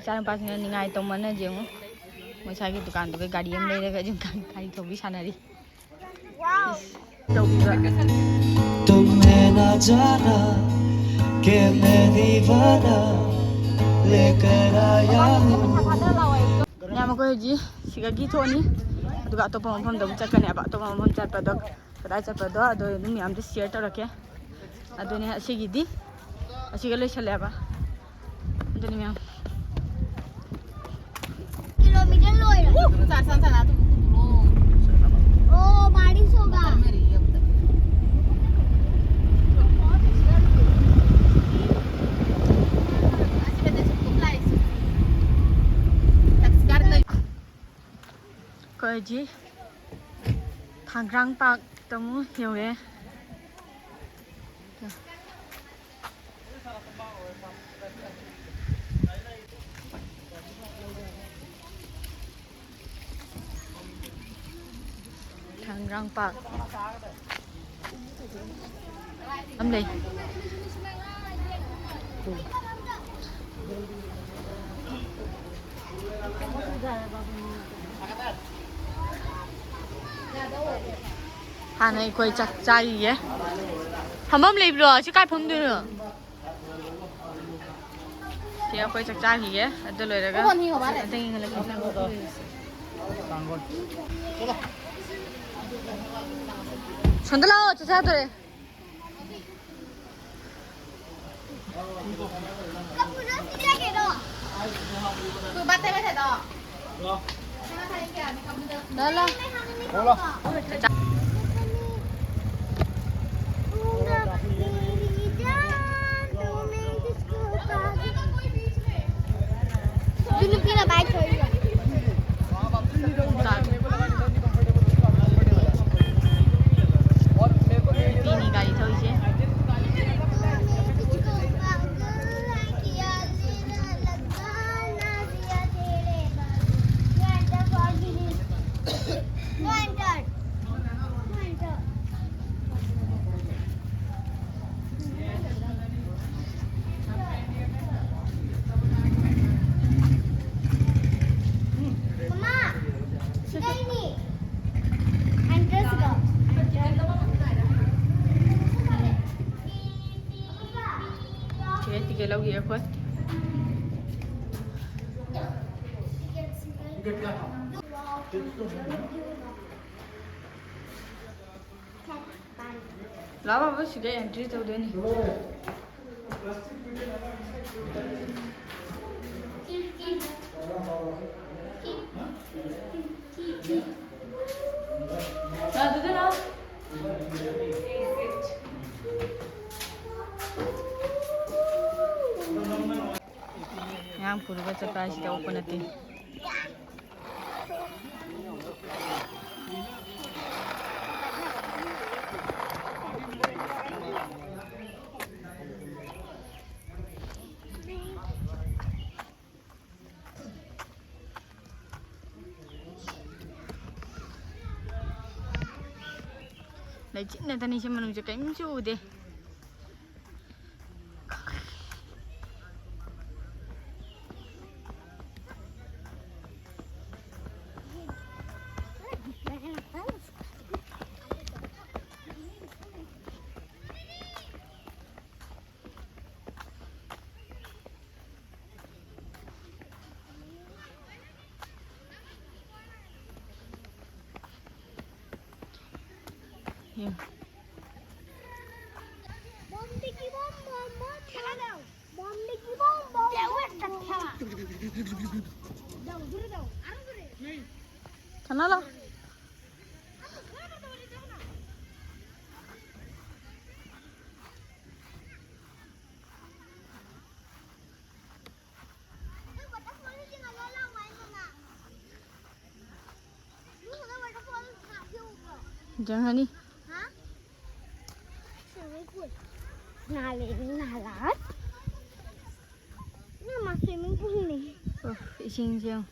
Chana pasina ningai to mana jemu. Masagi dukan tu gari yang lele ke jeng gari thobi sanari. Wow. तुम्हें ना जाना कि मैं दीवाना लेकर आया हूँ यहाँ मको जी सिगा गी थोनी अदुगा अतोपा मफम दबु चकने अब अतोपा मफम चटपदो कदाय चटपदो अदो नुम याम दे शेयर तोरके अदोने असिगिदी असिगा लोइसलेबा अदोने म्याम किलोमीटर लोइरा 4 sana tu ओ बारिश होगा कोई जी थांग्रांग पार्क तमु हेवे थांग्रांग पार्क हम ले 하나 거의 짝짝이게 한번 레이브로 지금 봄들은 제가 거의 짝짝이게 아들로다가 땡이가 이렇게 손들어 저자들 그 밭에 밭에 넣어 넣어 tiga lagi ya kuat. Lama bos sudah entry tu dah ni. Nah, tu dah. Yang pura cakap sih open nanti. Lagi ni tadi saya menunggu cakap macam deh. Yeah. Bom diki bom bom bom khela dao. Bom diki bom bom. Dewa tak khela. Dao dure dao. Aru dure. Nahi. Khana la. Jangan ni. Nalat. Nama swimming pool ni. Ising siang.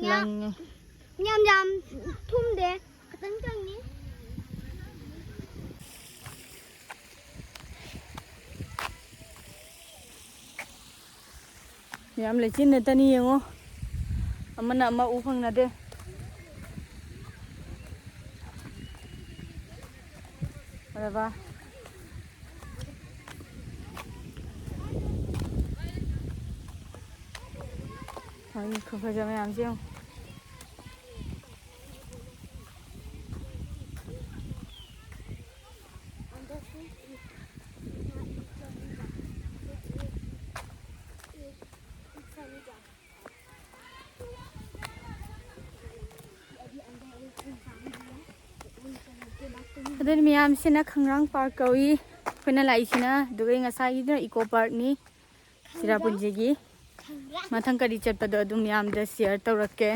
Lang. Nyam thum de. Katang kang ni. Yam le chin neta ni yengo. Amana ama u phang na de. Ada ba? Hai khâu phơi cho mày làm chưa? Then me am sina khangrang park kawi phina lai sina dugai ngasai na eco park ni sirapunji gi mathang kari chatpado adum yam da share tawrakke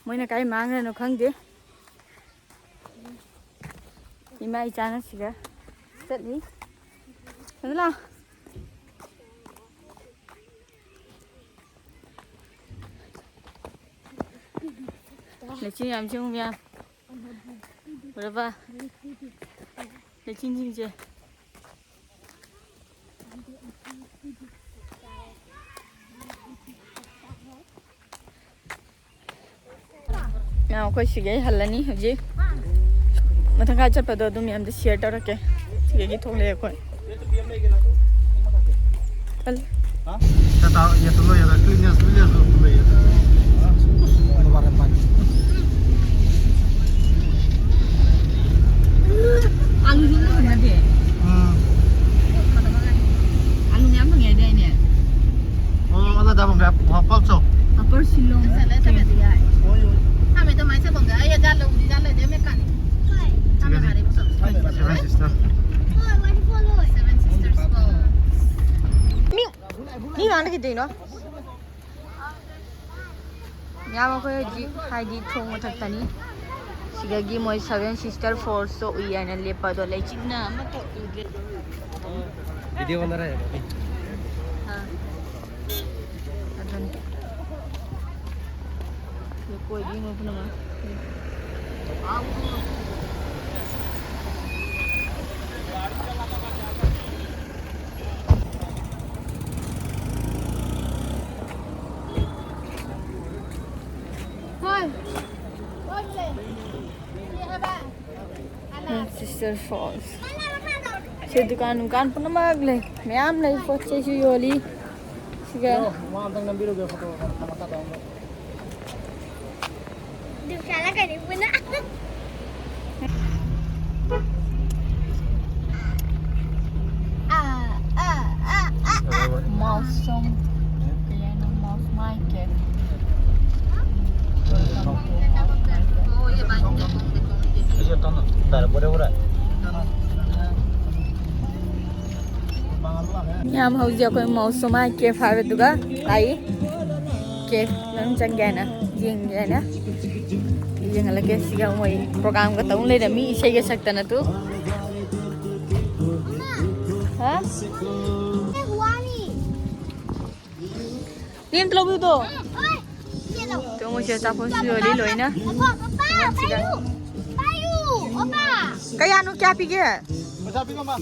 moina kai mangra no khangde imai chana siga tatni la lechin yam chung yam berapa? Lecin je. Now koi sige halani hoji. Mathang ka chatpado adum yam da share tawrakke sige gi thong le koi. Al. Ha? Tata ya to lo ya cleaners lo ya to ya. Alu juga ada deh. Alu nyam nggak ada ini. Oh, ada dah bangga. Apa so? Apa Shillong? Sampai dia. Oh, yo. Kami tu macam bangga. Ya jalan, di jalan dia makan. Kami hari besok. Seven Sisters. Seven Sisters. Ni mana kita ini? Nyam aku haji thong macam tani. Sigagi moi Seven Sister Falls so uya na lepa do lai chigna mato ude video bana raha hai ha adan ye koi din upna ma Sister Falls. Si dukan pun magle. Mayam lagi foto si Yoli. Sige. Mau ambil ngambil juga foto mata dong. Di sana kan ni pun. Mausom. Kaya ng mouse mic. Oh, ya banyak. Yam hau ja koi mausama cave ha duga ai cave nang chang ga na jing ga na jing la ke siga moi program ka tong le da mi sei ga sakta na tu ha lim tlo bu to to mo che ta pon si oli loi na kaya anu kya pige masa pige mama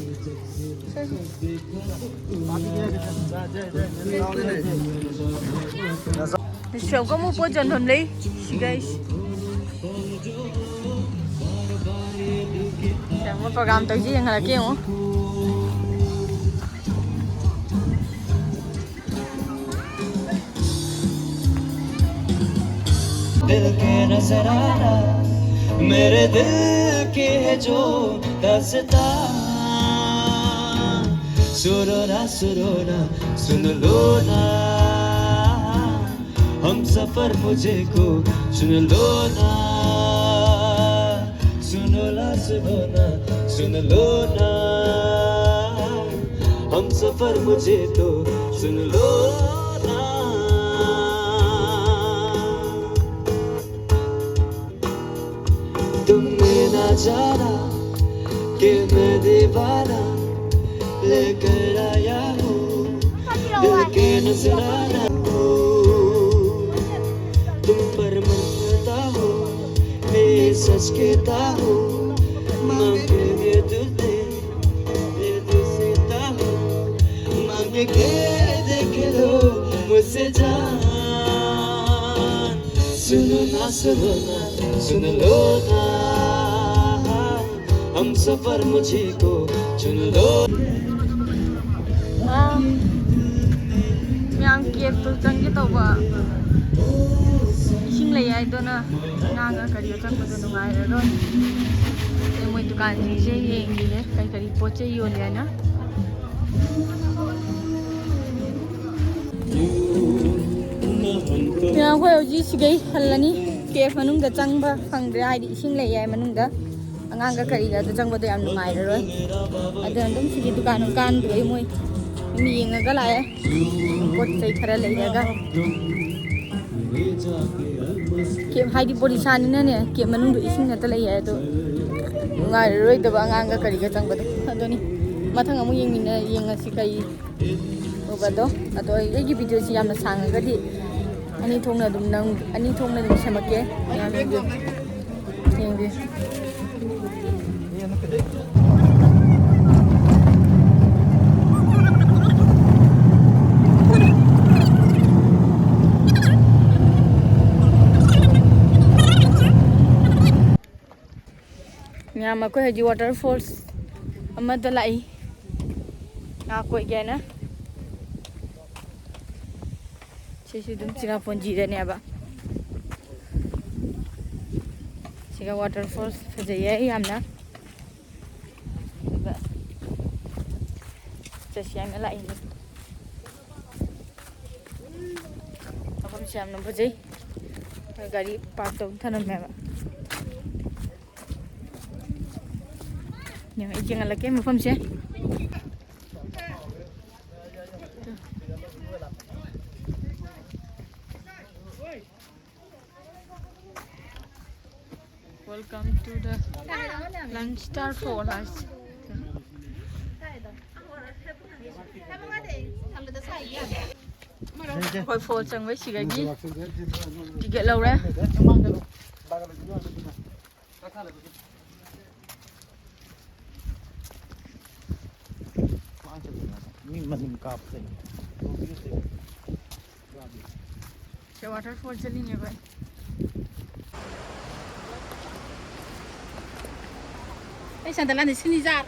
Show ko mo po dyan honlay si guys siya mo program tag ji yang halaki mo दिल के नजराना मेरे दिल के है जो दस्ता सुनो ना सुन लो ना हम सफर मुझे को सुन लो ना सुन लो ना हम सफर मुझे तो सुन लो ना तुमने ना जाना कि मैं दीवाना लेकर आया हूँ दिल के नजराना तुम पर मरता हूँ मैं सच कहता हूँ मांगे ये दिल से देता हूँ मांगे के जान सुनो ना सुन लो ना हम सफर मुझे को चुन लो yang kiek tu changi tau ba ising lay ai to na nga kari chang ko no ngai ro te moi dukan ji je yeng ji le kai kari poche yo le na yang ko ji sigai halani ke manung da chang ba phang dra ai ising lay ai manung da angang ga kari ga chang ba to yam ngai ro adan dum sigi dukan kan doi moi mi yeng ga la ai pot sai khara lay ga ke hai di body san na ne ke manung do ising na ta lay ai to ngai roi da ba angang ga kari ga chang ba to adoni mathang amu yeng min na yeng asi kai ba do ado ai gi video si yam na sang ga di ani thongna dum nang ani thongna dum samake yeng di Nyama ko haji waterfalls amada lai na ko gena sisi dum sira ponji da ne ba siga waterfalls fajaye yamna ba sesiang lai ni apam siam no bajai gari park to thanam me ba yang jangan lagi mufam sih. Welcome to the lunch star for us. Koi phone sang với chị gái gì? Chị get lâu đấy. Cái waterfall चली नहीं भाई Ay, sandalan di sini Zar.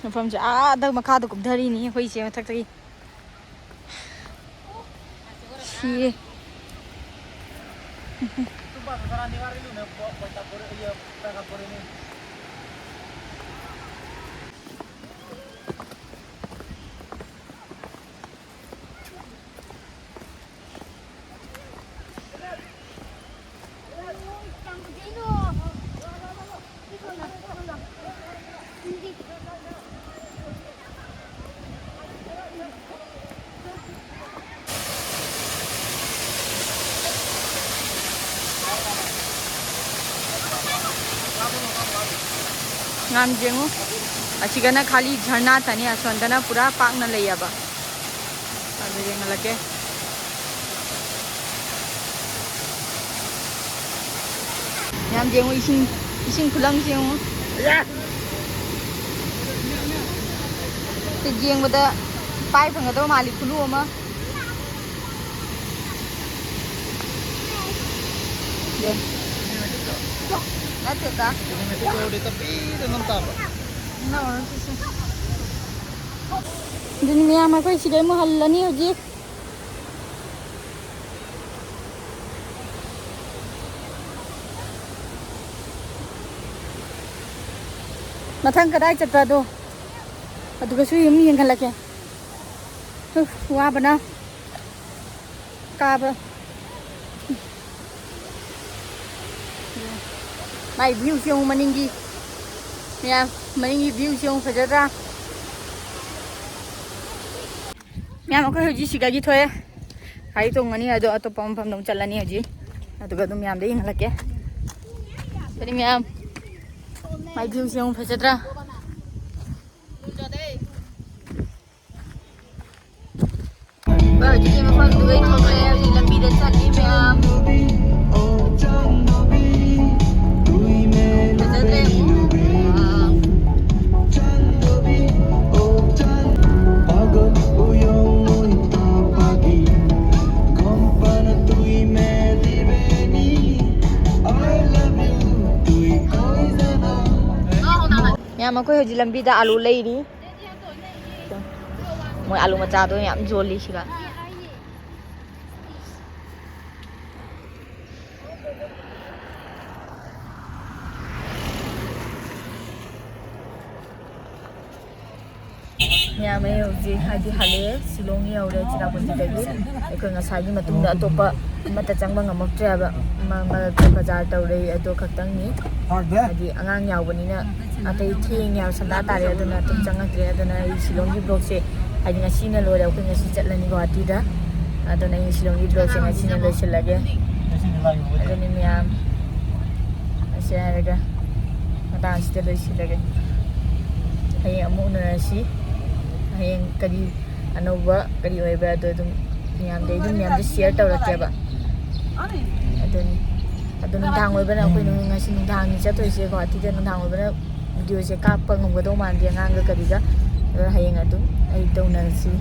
From ja da makha da kum dhari ni hoi se thak thaki si ngam jengu achigana khali jharna thani asondana pura pakna layaba adu jeng lage ngam jengu ising khulang jengu te jeng bada pai phanga do mali khulu ama ye That's it, huh? No, Dini niya ako sige mo halani hoji. Mathang kadai chatra do. Aduga su yum yang kalake. Wa bana. Ka ba. Mai view siung maningi. Ya, maningi view siung fajara. Miyam ako hoji sigagi thoye. Hai to ngani ado ato pam pam dum chalani hoji. Aduga dum miyam de ingalake. Jadi miyam. Mai view siung fajara. hꯧꯖꯤꯛꯀꯤ ꯃꯐꯝꯗꯨꯒꯩ ꯊꯣꯛꯂꯛꯑꯦ ꯍꯧꯖꯤꯛ ꯂꯝꯕꯤꯗ ꯆꯠꯂꯤ ꯃꯌꯥꯝ ꯐꯖꯗ꯭ꯔꯦ ꯃꯌꯥꯝ ꯑꯩꯈꯣꯏ ꯍꯧꯖꯤꯛ ꯂꯝꯕꯤꯗ ꯑꯥꯂꯨ ꯂꯩꯔꯤ ꯃꯣꯏ ꯑꯥꯂꯨ ꯃꯆꯥꯗꯣ ꯌꯥꯝ ꯌꯣꯜꯂꯤ ꯁꯤꯒ ꯃꯌꯥꯝ ꯑꯩ ꯍꯧꯖꯤꯛ ꯍꯥꯏꯗꯤ ꯍꯜꯂꯛꯑꯦ ꯁꯤꯂꯣꯡ ꯌꯧꯔꯦ ꯆꯤꯔꯥꯄꯨꯟꯖꯤꯗꯒꯤ ꯑꯩꯈꯣꯏ ꯉꯁꯥꯏꯒꯤ ꯃꯇꯨꯡꯗ ꯑꯇꯣꯞꯄ ꯑꯃꯠꯇ ꯆꯪꯕ ꯉꯝꯃꯛꯇ꯭ꯔꯦꯕ ꯃꯔꯛꯇ ꯕꯖꯥꯔ ꯇꯧꯔꯦ ꯑꯗꯣ ꯈꯛꯇꯪꯅꯤ ꯍꯥꯏꯗꯤ ꯑꯉꯥꯡ ꯌꯥꯎꯕꯅꯤꯅ ꯑꯇꯩ ꯊꯦꯡꯉꯦ ꯁꯟꯗꯥ ꯇꯥꯔꯦ ꯑꯗꯨꯅ ꯑꯗꯨꯝ ꯆꯪꯉꯛꯇ꯭ꯔꯦ ꯑꯗꯨꯅ ꯑꯩ ꯁꯤꯂꯣꯡꯒꯤ ꯕ꯭ꯂꯣꯛꯁꯦ ꯍꯥꯏꯗꯤ ꯉꯁꯤꯅ ꯂꯣꯏꯔꯦ ꯑꯩꯈꯣꯏ ꯉꯁꯤ ꯆꯠꯂꯅꯤ ꯒꯨꯋꯥꯍꯥꯇꯤꯗ ꯑꯗꯨꯅ ꯑꯩ ꯁꯤꯂꯣꯡꯒꯤ ꯕ꯭ꯂꯣꯛꯁꯦ ꯉꯁꯤꯅ ꯂꯣꯏꯁꯤꯜꯂꯒꯦ ꯑꯗꯨꯅꯤ ꯃꯌꯥꯝ ꯑꯁꯤ ꯍꯥꯏꯔꯒ ꯃꯇꯥꯡꯁꯤꯗ ꯂꯣꯏꯁꯤꯜꯂꯒꯦ ꯍꯌꯦꯡ ꯑꯃꯨꯛ ꯎꯅꯔꯁꯤ ꯍꯌꯦꯡ ꯀꯔꯤ ꯑꯅꯧꯕ ꯀꯔꯤ ꯑꯣꯏꯕ꯭ꯔꯥ ꯑꯗꯣ ꯑꯗꯨꯝ ꯃꯌꯥꯝꯗ ꯁꯤꯌꯔ ꯇꯧꯔꯛꯀꯦꯕ ꯑꯗꯨꯅꯤ ꯑꯗꯣ ꯅꯨꯡꯗꯥꯡ ꯑꯣꯏꯕꯅ ꯑꯩꯈꯣꯏꯅ ꯉꯁꯤ ꯅꯨꯡꯗꯥꯡꯅꯤ ꯆꯠꯇꯣꯏꯁꯦ ꯒꯨꯋꯥꯍꯥꯇꯤꯗ ꯅꯨꯡꯗꯥꯡ ꯑꯣꯏꯕꯅ ꯚꯤꯗꯤꯑꯣꯁꯦ ꯀꯥꯞꯄ ꯉꯝꯒꯗꯧ ꯃꯥꯟꯗꯦ ꯑꯉꯥꯡꯒ ꯀꯔꯤꯒ ꯑꯗꯣ ꯍꯌꯦꯡ ꯑꯗꯨꯝ ꯑꯌꯨꯛꯇ ꯎꯅꯔꯁꯤ